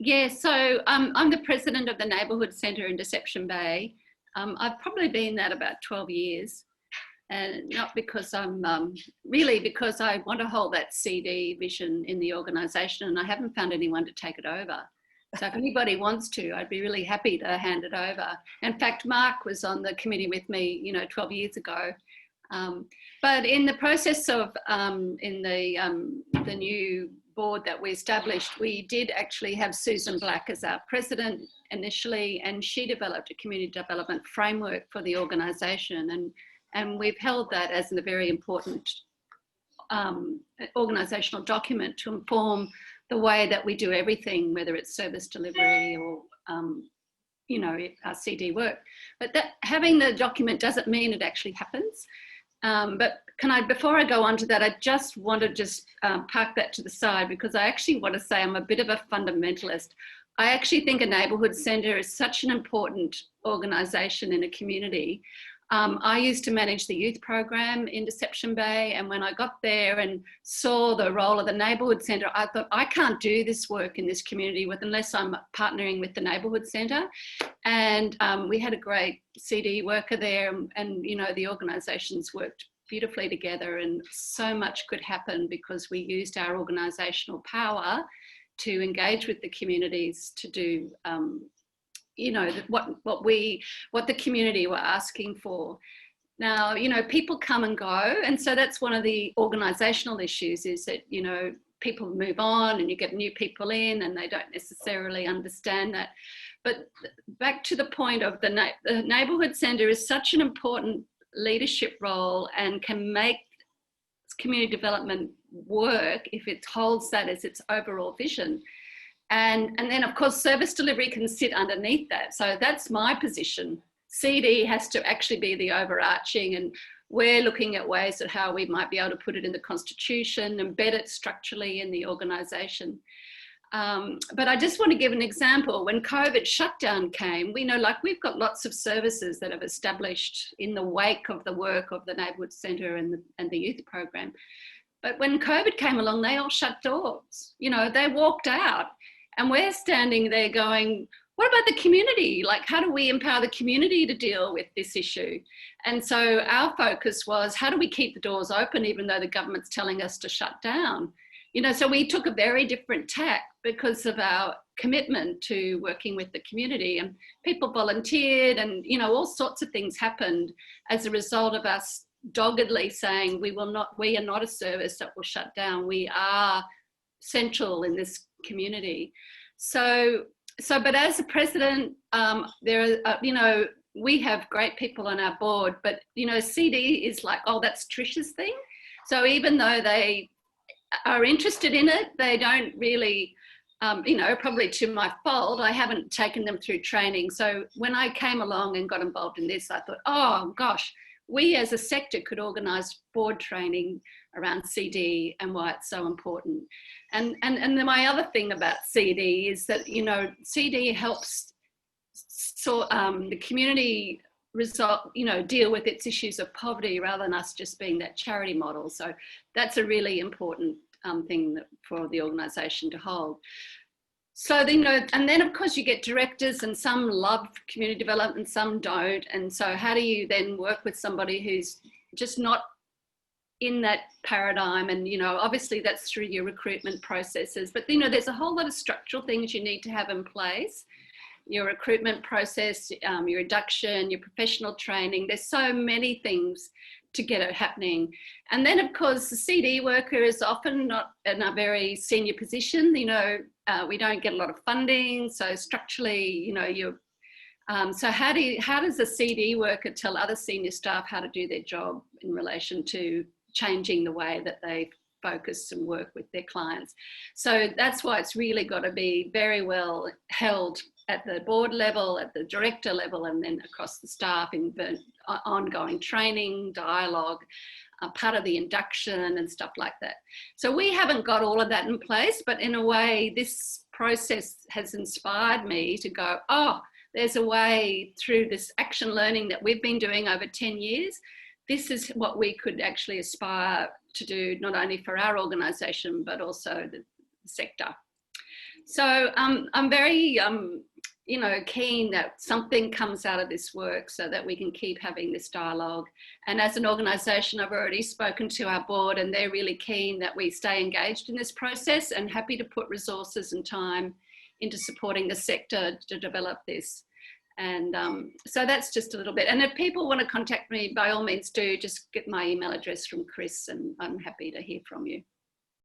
Yeah, so I'm the president of the Neighbourhood Centre in Deception Bay. I've probably been that about 12 years, and not because I'm really because I want to hold that CD vision in the organisation, and I haven't found anyone to take it over. So if anybody wants to, I'd be really happy to hand it over. In fact, Mark was on the committee with me, 12 years ago. But in the process of in the new board that we established, we did actually have Susan Black as our president initially, and she developed a community development framework for the organisation, and we've held that as a very important organisational document to inform the way that we do everything, whether it's service delivery or our CD work. But having the document doesn't mean it actually happens. But before I go on to that, I just want to park that to the side, because I actually want to say I'm a bit of a fundamentalist. I actually think a neighbourhood centre is such an important organisation in a community. I used to manage the youth program in Deception Bay, and when I got there and saw the role of the neighbourhood centre, I thought, I can't do this work in this community unless I'm partnering with the neighbourhood centre. And we had a great CD worker there, and the organisations worked beautifully together, and so much could happen because we used our organisational power to engage with the communities to do what the community were asking for. Now, people come and go, and so that's one of the organisational issues, is that people move on and you get new people in and they don't necessarily understand that. But back to the point of the neighbourhood centre is such an important leadership role and can make community development work if it holds that as its overall vision. And then, of course, service delivery can sit underneath that. So that's my position. CD has to actually be the overarching, and we're looking at ways of how we might be able to put it in the constitution, embed it structurally in the organisation. But I just want to give an example. When COVID shutdown came, we know, we've got lots of services that have established in the wake of the work of the Neighbourhood Centre and the youth program. But when COVID came along, they all shut doors. They walked out. And we're standing there going, what about the community? How do we empower the community to deal with this issue? And so our focus was, how do we keep the doors open even though the government's telling us to shut down? So we took a very different tack because of our commitment to working with the community, and people volunteered, and all sorts of things happened as a result of us doggedly saying we are not a service that will shut down. We are central in this community. But as a president, we have great people on our board, but CD is that's Trish's thing. So even though they are interested in it, they don't really, probably to my fault, I haven't taken them through training. So when I came along and got involved in this, I thought, oh gosh, we as a sector could organise board training around CD and why it's so important. And my other thing about CD is that, CD helps the community deal with its issues of poverty rather than us just being that charity model. So that's a really important thing for the organisation to hold. So, and then of course you get directors, and some love community development and some don't. And so how do you then work with somebody who's just not in that paradigm? And, obviously that's through your recruitment processes, but, there's a whole lot of structural things you need to have in place. Your recruitment process, your induction, your professional training. There's so many things to get it happening. And then, of course, the CD worker is often not in a very senior position. We don't get a lot of funding. So structurally, so how does a CD worker tell other senior staff how to do their job in relation to changing the way that they focus and work with their clients? So that's why it's really got to be very well held at the board level, at the director level, and then across the staff in the ongoing training, dialogue, part of the induction and stuff like that. So we haven't got all of that in place, but in a way, this process has inspired me to go, oh, there's a way through this action learning that we've been doing over 10 years. This is what we could actually aspire to do, not only for our organisation, but also the sector. So I'm very, you know, keen that something comes out of this work so that we can keep having this dialogue. And as an organisation, I've already spoken to our board and they're really keen that we stay engaged in this process and happy to put resources and time into supporting the sector to develop this. And so that's just a little bit. And if people want to contact me, by all means do, just get my email address from Chris and I'm happy to hear from you.